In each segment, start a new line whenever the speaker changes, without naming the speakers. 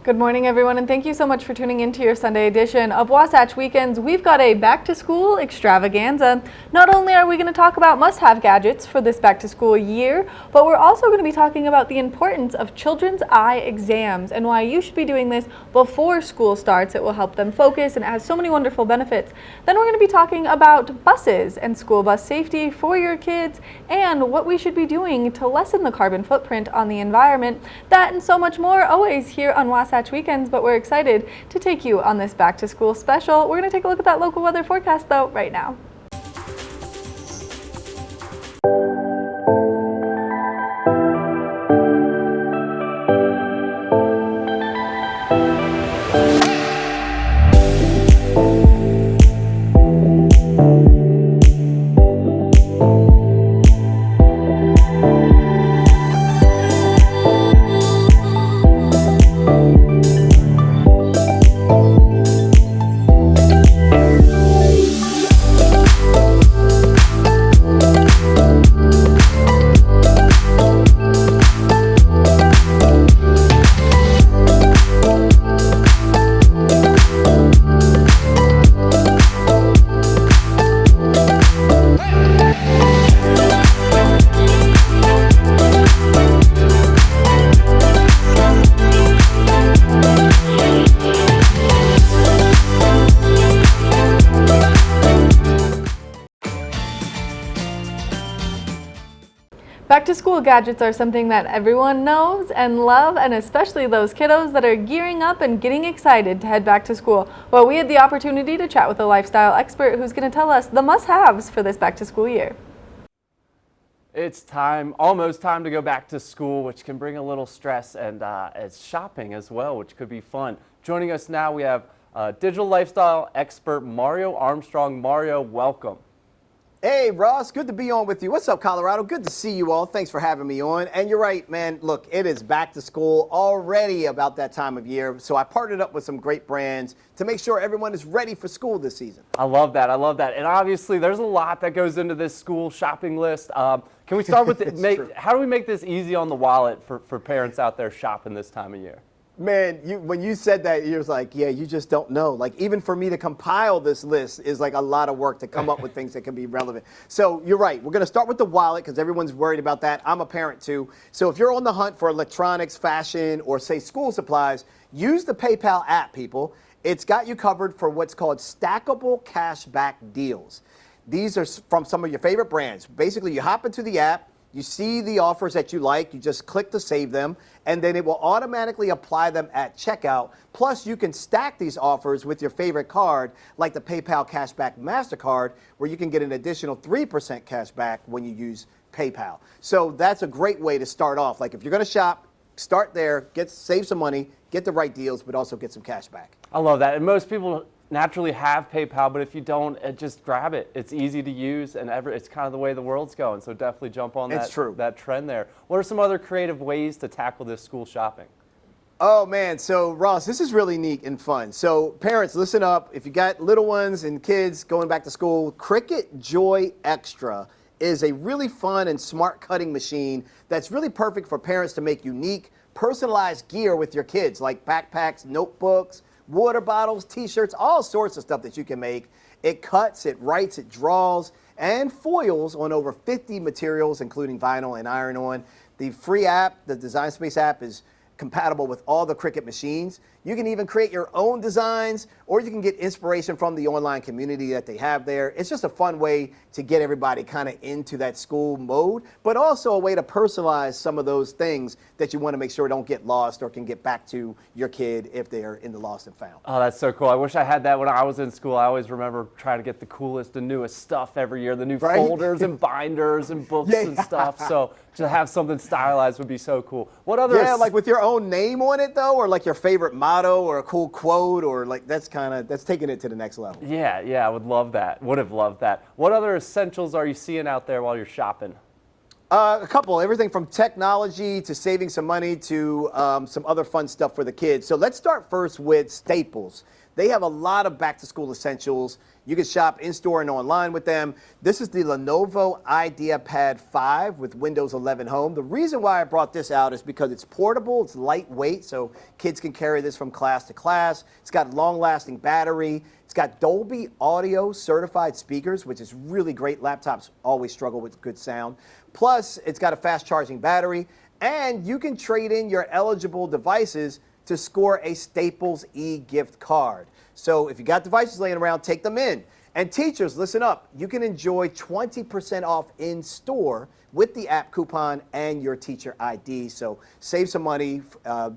Good morning, everyone, and thank you so much for tuning into your Sunday edition of Wasatch Weekends. We've got a back-to-school extravaganza. Not only are we going to talk about must-have gadgets for this back-to-school year, but we're also going to be talking about the importance of children's eye exams and why you should be doing this before school starts. It will help them focus and it has so many wonderful benefits. Then we're going to be talking about buses and school bus safety for your kids and what we should be doing to lessen the carbon footprint on the environment. That and so much more always here on Wasatch Weekends, but we're excited to take you on this back to school special. We're going to take a look at that local weather forecast though right now. Back-to-school gadgets are something that everyone knows and love, and especially those kiddos that are gearing up and getting excited to head back to school. Well, we had the opportunity to chat with a lifestyle expert who's going to tell us the must-haves for this back-to-school year.
It's almost time to go back to school, which can bring a little stress, and it's shopping as well, which could be fun. Joining us now, we have digital lifestyle expert Mario Armstrong. Mario, welcome.
Hey, Ross, good to be on with you. What's up, Colorado? Good to see you all. Thanks for having me on. And you're right, man. Look, it is back to school already about that time of year. So I partnered up with some great brands to make sure everyone is ready for school this season.
I love that. I love that. And obviously, there's a lot that goes into this school shopping list. Can we start with how do we make this easy on the wallet for parents out there shopping this time of year?
Man, when you said that, you was like, yeah, you just don't know. Like, even for me to compile this list is like a lot of work to come up with things that can be relevant. So you're right. We're going to start with the wallet because everyone's worried about that. I'm a parent too. So if you're on the hunt for electronics, fashion, or say school supplies, use the PayPal app, people. It's got you covered for what's called stackable cashback deals. These are from some of your favorite brands. Basically, you hop into the app. You see the offers that you like, you just click to save them, and then it will automatically apply them at checkout. Plus, you can stack these offers with your favorite card, like the PayPal Cashback MasterCard, where you can get an additional 3% cash back when you use PayPal. So that's a great way to start off. Like if you're going to shop, start there, save some money, get the right deals, but also get some cash back.
I love that. And most people naturally have PayPal, but if you don't, just grab it. It's easy to use, and it's kind of the way the world's going. So definitely jump on that trend there. What are some other creative ways to tackle this school shopping?
Oh man, so Ross, this is really neat and fun. So parents, listen up. If you got little ones and kids going back to school, Cricut Joy Extra is a really fun and smart cutting machine that's really perfect for parents to make unique, personalized gear with your kids, like backpacks, notebooks, water bottles, t-shirts, all sorts of stuff that you can make. It cuts, it writes, it draws, and foils on over 50 materials, including vinyl and iron-on. The free app, the Design Space app, is compatible with all the Cricut machines. You can even create your own designs, or you can get inspiration from the online community that they have there. It's just a fun way to get everybody kind of into that school mode, but also a way to personalize some of those things that you want to make sure don't get lost or can get back to your kid if they're in the lost and found.
Oh, that's so cool. I wish I had that when I was in school. I always remember trying to get the coolest and newest stuff every year, the new folders and binders and books and stuff. So to have something stylized would be so cool. What other?
Yeah, like with your own name on it though, or like your favorite motto or a cool quote, or like that's taking it to the next level.
Yeah, I would love that. Would have loved that. What other essentials are you seeing out there while you're shopping?
A couple, everything from technology to saving some money to some other fun stuff for the kids. So let's start first with staples. They have a lot of back to school essentials. You can shop in store and online with them. This is the Lenovo IdeaPad 5 with Windows 11 Home. The reason why I brought this out is because it's portable, it's lightweight, so kids can carry this from class to class. It's got long-lasting battery. It's got Dolby Audio certified speakers, which is really great. Laptops always struggle with good sound. Plus, it's got a fast charging battery, and you can trade in your eligible devices to score a Staples e-gift card. So if you got devices laying around, take them in. And teachers, listen up. You can enjoy 20% off in store with the app coupon and your teacher ID. So save some money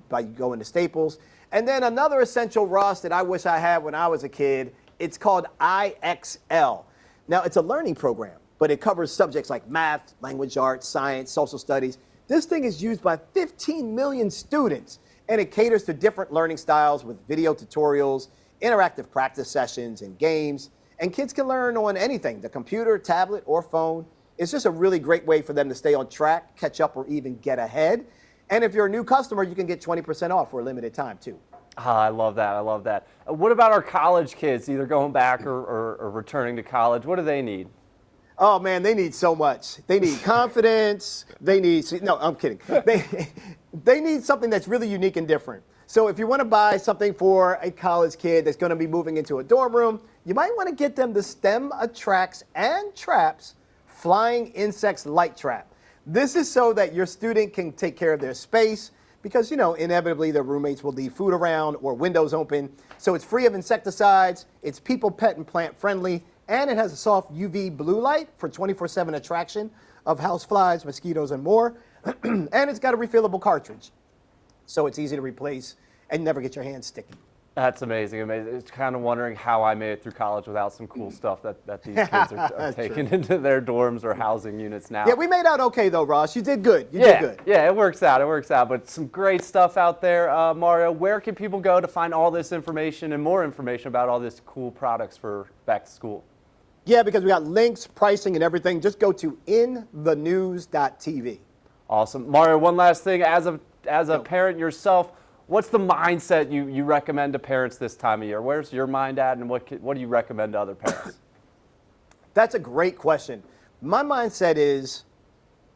by going to Staples. And then another essential, Ross, that I wish I had when I was a kid, it's called IXL. Now, it's a learning program, but it covers subjects like math, language arts, science, social studies. This thing is used by 15 million students, and it caters to different learning styles with video tutorials, interactive practice sessions, and games. And kids can learn on anything, the computer, tablet, or phone. It's just a really great way for them to stay on track, catch up, or even get ahead. And if you're a new customer, you can get 20% off for a limited time, too.
I love that. I love that. What about our college kids, either going back or returning to college? What do they need?
Oh, man, they need so much. They need confidence. They need, no, I'm kidding. They need something that's really unique and different. So if you want to buy something for a college kid that's going to be moving into a dorm room, you might want to get them the STEM Attracts and Traps Flying Insects Light Trap. This is so that your student can take care of their space because, inevitably their roommates will leave food around or windows open. So it's free of insecticides, it's people, pet, and plant friendly, and it has a soft UV blue light for 24/7 attraction of houseflies, mosquitoes, and more. And it's got a refillable cartridge, so it's easy to replace and never get your hands sticky.
That's amazing. It's kind of wondering how I made it through college without some cool stuff that these kids are taking into their dorms or housing units now.
Yeah, we made out okay though, Ross. You did good. You did good.
Yeah, it works out. It works out. But some great stuff out there, Mario. Where can people go to find all this information and more information about all these cool products for back to school?
Yeah, because we got links, pricing, and everything. Just go to inthenews.tv.
Awesome. Mario, one last thing. As a parent yourself, what's the mindset you recommend to parents this time of year? Where's your mind at, and what do you recommend to other parents?
That's a great question. My mindset is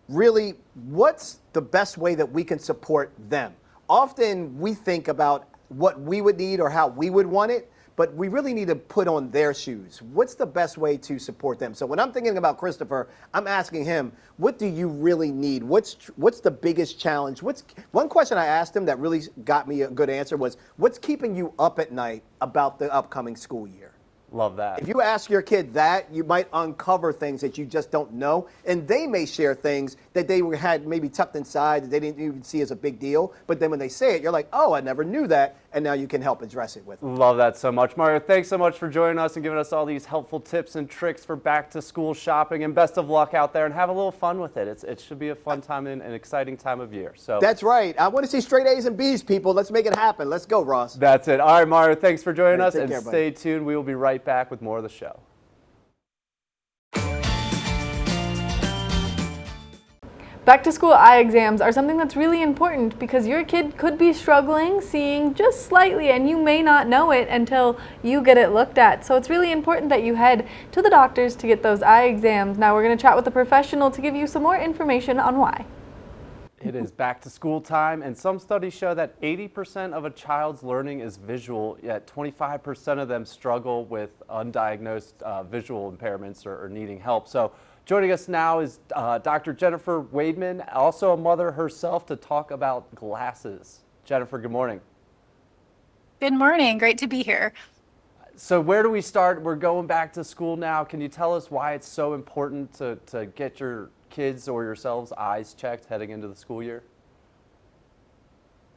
really what's the best way that we can support them? Often we think about what we would need or how we would want it, but we really need to put on their shoes. What's the best way to support them? So when I'm thinking about Christopher, I'm asking him, what do you really need? What's the biggest challenge? One question I asked him that really got me a good answer was, what's keeping you up at night about the upcoming school year?
Love that.
If you ask your kid that, you might uncover things that you just don't know, and they may share things that they had maybe tucked inside that they didn't even see as a big deal, but then when they say it, you're like, oh, I never knew that, and now you can help address it with them.
Love that so much. Mario, thanks so much for joining us and giving us all these helpful tips and tricks for back to school shopping, and best of luck out there, and have a little fun with it. It should be a fun time and an exciting time of year. So
that's right. I want to see straight A's and B's, people. Let's make it happen. Let's go, Ross.
That's it. All right, Mario, thanks for joining us, and
care,
stay tuned. We will be right back with more of the show.
Back to school eye exams are something that's really important because your kid could be struggling seeing just slightly and you may not know it until you get it looked at. So it's really important that you head to the doctors to get those eye exams. Now we're going to chat with a professional to give you some more information on why.
It is back to school time, and some studies show that 80% of a child's learning is visual, yet 25% of them struggle with undiagnosed visual impairments or needing help. So joining us now is Dr. Jennifer Wademan, also a mother herself, to talk about glasses. Jennifer, good morning.
Good morning. Great to be here.
So where do we start? We're going back to school now. Can you tell us why it's so important to get your kids or yourselves eyes checked heading into the school year?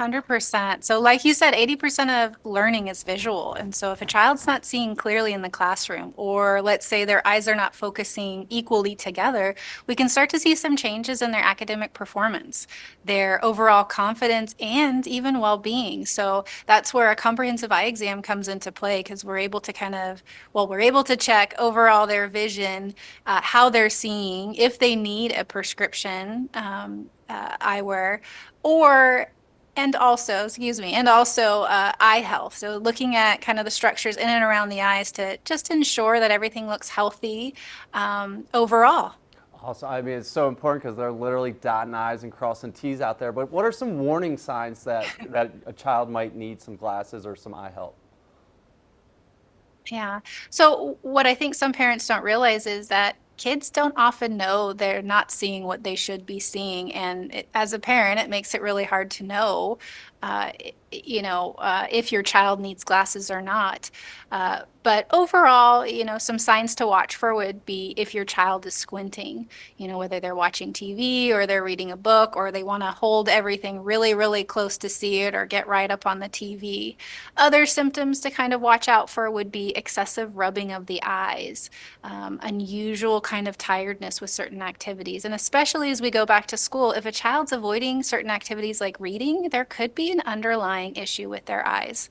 100%. So like you said, 80% of learning is visual. And so if a child's not seeing clearly in the classroom, or let's say their eyes are not focusing equally together, we can start to see some changes in their academic performance, their overall confidence, and even well-being. So that's where a comprehensive eye exam comes into play, because we're able to we're able to check overall their vision, how they're seeing, if they need a prescription eyewear, or And also, excuse me, and also eye health. So looking at kind of the structures in and around the eyes to just ensure that everything looks healthy overall.
Also, I mean, it's so important because they're literally dotting I's and crossing T's out there. But what are some warning signs that a child might need some glasses or some eye help?
Yeah. So what I think some parents don't realize is that kids don't often know they're not seeing what they should be seeing. And as a parent, it makes it really hard to know, if your child needs glasses or not. But overall, some signs to watch for would be if your child is squinting, whether they're watching TV or they're reading a book or they want to hold everything really, really close to see it or get right up on the TV. Other symptoms to kind of watch out for would be excessive rubbing of the eyes, unusual kind of tiredness with certain activities. And especially as we go back to school, if a child's avoiding certain activities like reading, there could be an underlying issue with their eyes.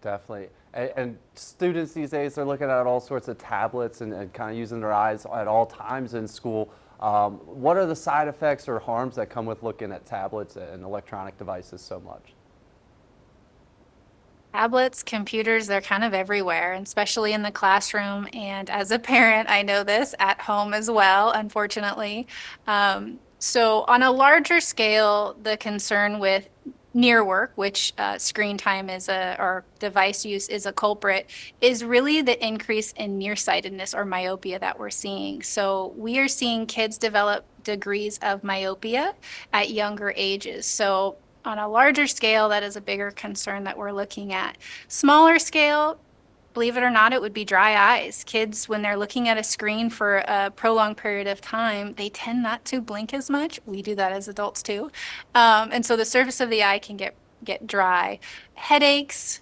Definitely. And students these days, they're looking at all sorts of tablets and kind of using their eyes at all times in school. What are the side effects or harms that come with looking at tablets and electronic devices so much?
Tablets, computers, they're kind of everywhere, and especially in the classroom. And as a parent, I know this at home as well, unfortunately. So, on a larger scale, the concern with near work, which screen time or device use is a culprit, is really the increase in nearsightedness or myopia that we're seeing. So, we are seeing kids develop degrees of myopia at younger ages. So, on a larger scale, that is a bigger concern that we're looking at. Smaller scale, believe it or not, it would be dry eyes. Kids, when they're looking at a screen for a prolonged period of time, they tend not to blink as much. We do that as adults too. And so the surface of the eye can get dry. Headaches,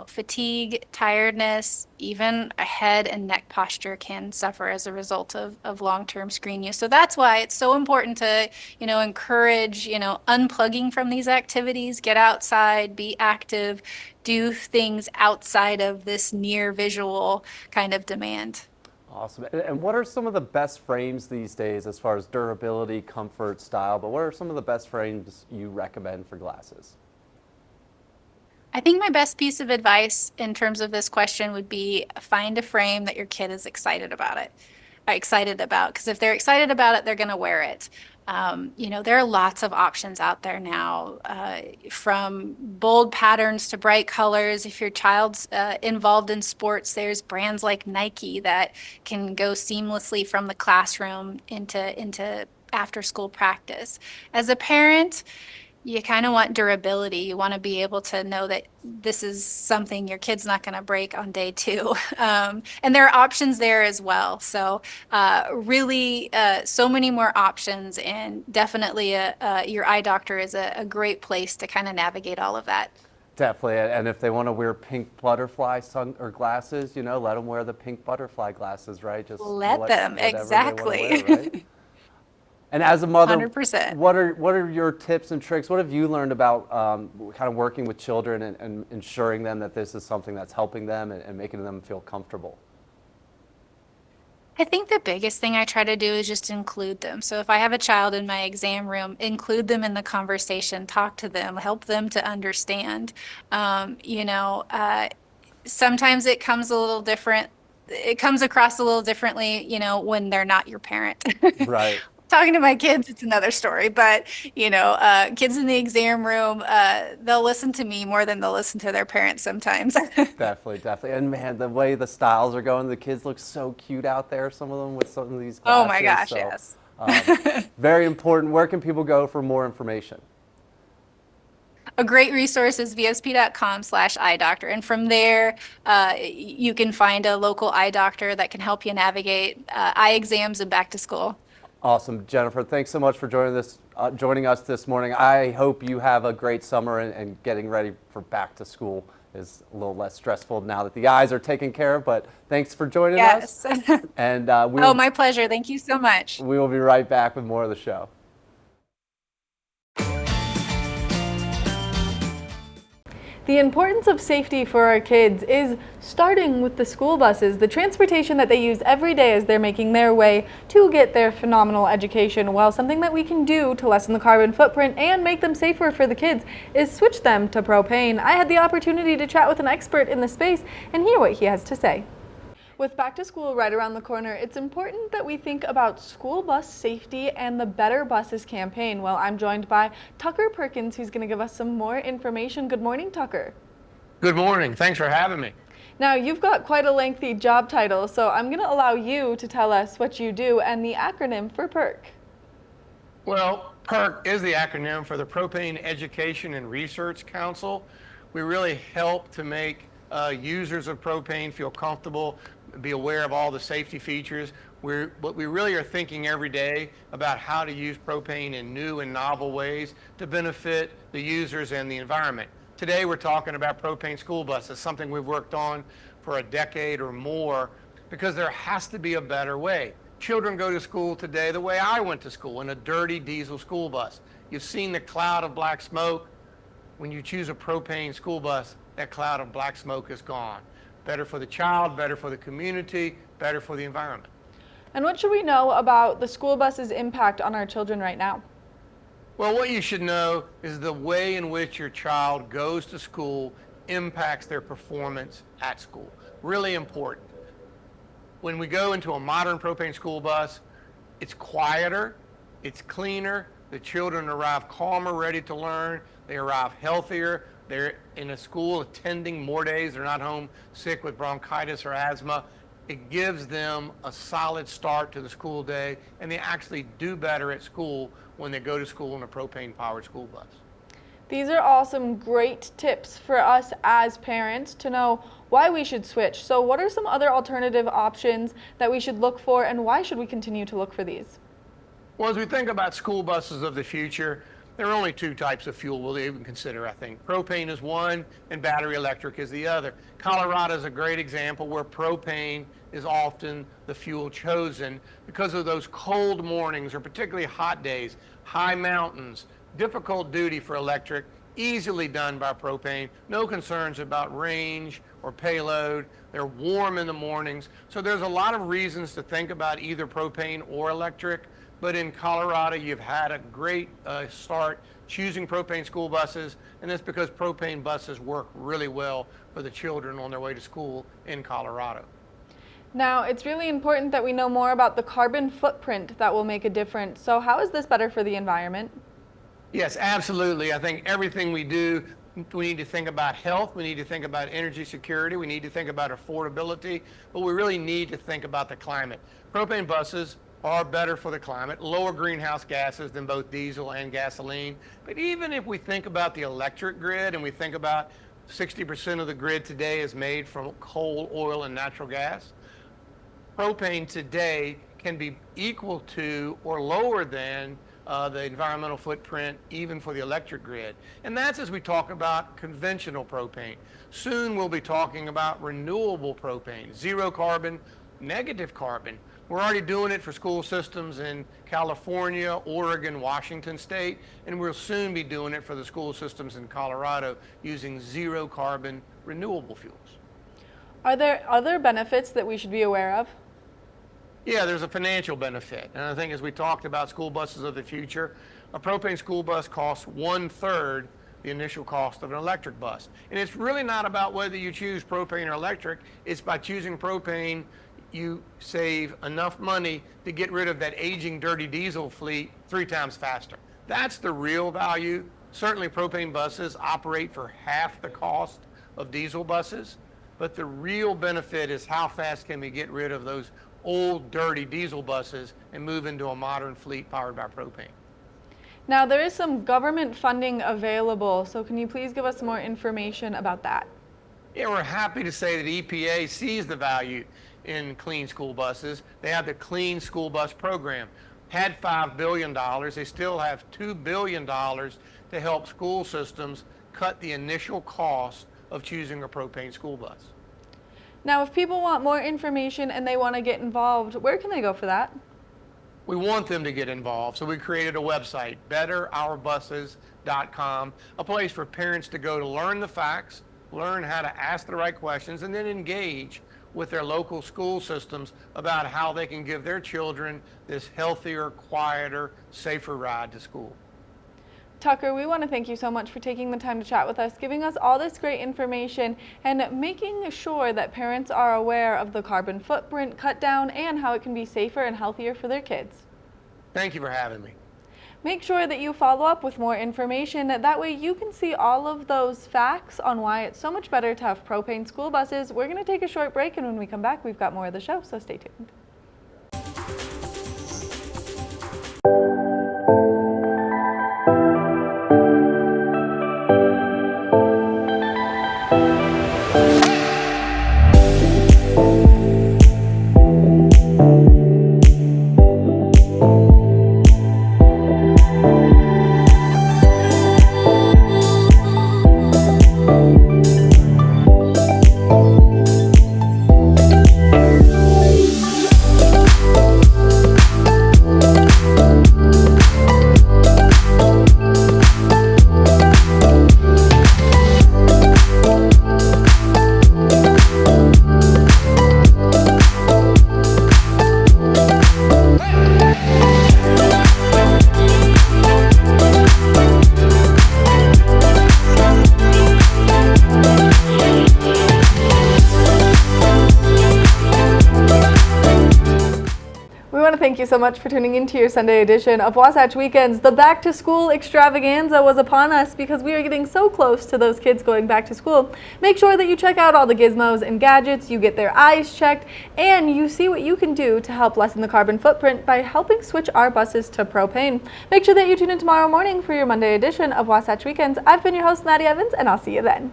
fatigue, tiredness, even a head and neck posture can suffer as a result of long-term screen use. So that's why it's so important to, encourage, unplugging from these activities, get outside, be active, do things outside of this near visual kind of demand.
Awesome. And what are some of the best frames these days as far as durability, comfort, style? But what are some of the best frames you recommend for glasses?
I think my best piece of advice in terms of this question would be find a frame that your kid is excited about it. Excited about, because if they're excited about it, they're going to wear it. There are lots of options out there now, from bold patterns to bright colors. If your child's involved in sports, there's brands like Nike that can go seamlessly from the classroom into after school practice. As a parent, you kind of want durability. You want to be able to know that this is something your kid's not going to break on day two. And there are options there as well. So really, so many more options, and definitely your eye doctor is a great place to kind of navigate all of that.
Definitely. And if they want to wear pink butterfly sun or glasses, let them wear the pink butterfly glasses, right? Just
Let them,
whatever
exactly.
they want to wear, right? And as a mother,
100%.
what are your tips and tricks? What have you learned about kind of working with children and ensuring them that this is something that's helping them and making them feel comfortable?
I think the biggest thing I try to do is just include them. So if I have a child in my exam room, include them in the conversation, talk to them, help them to understand. Sometimes it comes a little different. It comes across a little differently, when they're not your parent.
Right.
Talking to my kids, it's another story, but kids in the exam room, they'll listen to me more than they'll listen to their parents sometimes.
Definitely, definitely. And man, the way the styles are going, the kids look so cute out there, some of them with some of these glasses.
Oh my gosh,
So,
yes.
very important. Where can people go for more information?
A great resource is vsp.com/eye doctor. And from there, you can find a local eye doctor that can help you navigate eye exams and back to school.
Awesome. Jennifer, thanks so much for joining us this morning. I hope you have a great summer and getting ready for back to school is a little less stressful now that the eyes are taken care of. But thanks for joining us.
Yes.
And
Oh, my pleasure. Thank you so much.
we will be right back with more of the show.
The importance of safety for our kids is starting with the school buses, the transportation that they use every day as they're making their way to get their phenomenal education. Well, something that we can do to lessen the carbon footprint and make them safer for the kids is switch them to propane. I had the opportunity to chat with an expert in the space and hear what he has to say. With back to school right around the corner, it's important that we think about school bus safety and the Better Buses campaign. Well, I'm joined by Tucker Perkins, who's going to give us some more information. Good morning, Tucker.
Good morning. Thanks for having me.
Now, you've got quite a lengthy job title, so I'm going to allow you to tell us what you do and the acronym for PERC.
Well, PERC is the acronym for the Propane Education and Research Council. We really help to make users of propane feel comfortable, be aware of all the safety features. We really are thinking every day about how to use propane in new and novel ways to benefit the users and the environment. Today we're talking about propane school buses, something we've worked on for a decade or more, because there has to be a better way. Children go to school today the way I went to school, in a dirty diesel school bus. You've seen the cloud of black smoke. When you choose a propane school bus, that cloud of black smoke is gone. Better for the child, better for the community, better for the environment.
And what should we know about the school bus's impact on our children right now?
Well, what you should know is the way in which your child goes to school impacts their performance at school. Really important. When we go into a modern propane school bus, it's quieter, it's cleaner, the children arrive calmer, ready to learn, they arrive healthier, they're in a school attending more days, they're not home sick with bronchitis or asthma. It gives them a solid start to the school day, and they actually do better at school when they go to school in a propane-powered school bus.
These are all some great tips for us as parents to know why we should switch. So what are some other alternative options that we should look for, and why should we continue to look for these?
Well, as we think about school buses of the future, there are only two types of fuel we'll even consider, I think. Propane is one, and battery electric is the other. Colorado is a great example where propane is often the fuel chosen because of those cold mornings or particularly hot days, high mountains, difficult duty for electric, easily done by propane, no concerns about range or payload. They're warm in the mornings. So there's a lot of reasons to think about either propane or electric. But in Colorado, you've had a great start choosing propane school buses, and that's because propane buses work really well for the children on their way to school in Colorado.
Now, it's really important that we know more about the carbon footprint that will make a difference. So how is this better for the environment?
Yes, absolutely. I think everything we do, we need to think about health, we need to think about energy security, we need to think about affordability, but we really need to think about the climate. Propane buses are better for the climate, lower greenhouse gases than both diesel and gasoline. But even if we think about the electric grid and we think about 60% of the grid today is made from coal, oil, and natural gas, propane today can be equal to or lower than the environmental footprint even for the electric grid. And that's as we talk about conventional propane. Soon we'll be talking about renewable propane, zero carbon, negative carbon. We're already doing it for school systems in California, Oregon, Washington State, and we'll soon be doing it for the school systems in Colorado using zero carbon renewable fuels.
Are there other benefits that we should be aware of?
Yeah, there's a financial benefit. And I think as we talked about school buses of the future, a propane school bus costs 1/3 the initial cost of an electric bus. And it's really not about whether you choose propane or electric. It's by choosing propane, you save enough money to get rid of that aging, dirty diesel fleet 3 times faster. That's the real value. Certainly propane buses operate for half the cost of diesel buses, but the real benefit is how fast can we get rid of those old, dirty diesel buses and move into a modern fleet powered by propane.
Now, there is some government funding available, so can you please give us more information about that?
Yeah, we're happy to say that EPA sees the value in clean school buses. They have the Clean School Bus Program. Had $5 billion, they still have $2 billion to help school systems cut the initial cost of choosing a propane school bus.
Now, if people want more information and they want to get involved, where can they go for that?
We want them to get involved, so we created a website, betterourbuses.com, a place for parents to go to learn the facts, learn how to ask the right questions, and then engage with their local school systems about how they can give their children this healthier, quieter, safer ride to school.
Tucker, we want to thank you so much for taking the time to chat with us, giving us all this great information, and making sure that parents are aware of the carbon footprint cut down and how it can be safer and healthier for their kids.
Thank you for having me.
Make sure that you follow up with more information. That way you can see all of those facts on why it's so much better to have propane school buses. We're going to take a short break, and when we come back, we've got more of the show, so stay tuned. Thank you so much for tuning into your Sunday edition of Wasatch Weekends. The back to school extravaganza was upon us because we are getting so close to those kids going back to school. Make sure that you check out all the gizmos and gadgets, you get their eyes checked, and you see what you can do to help lessen the carbon footprint by helping switch our buses to propane. Make sure that you tune in tomorrow morning for your Monday edition of Wasatch Weekends. I've been your host, Maddie Evans, and I'll see you then.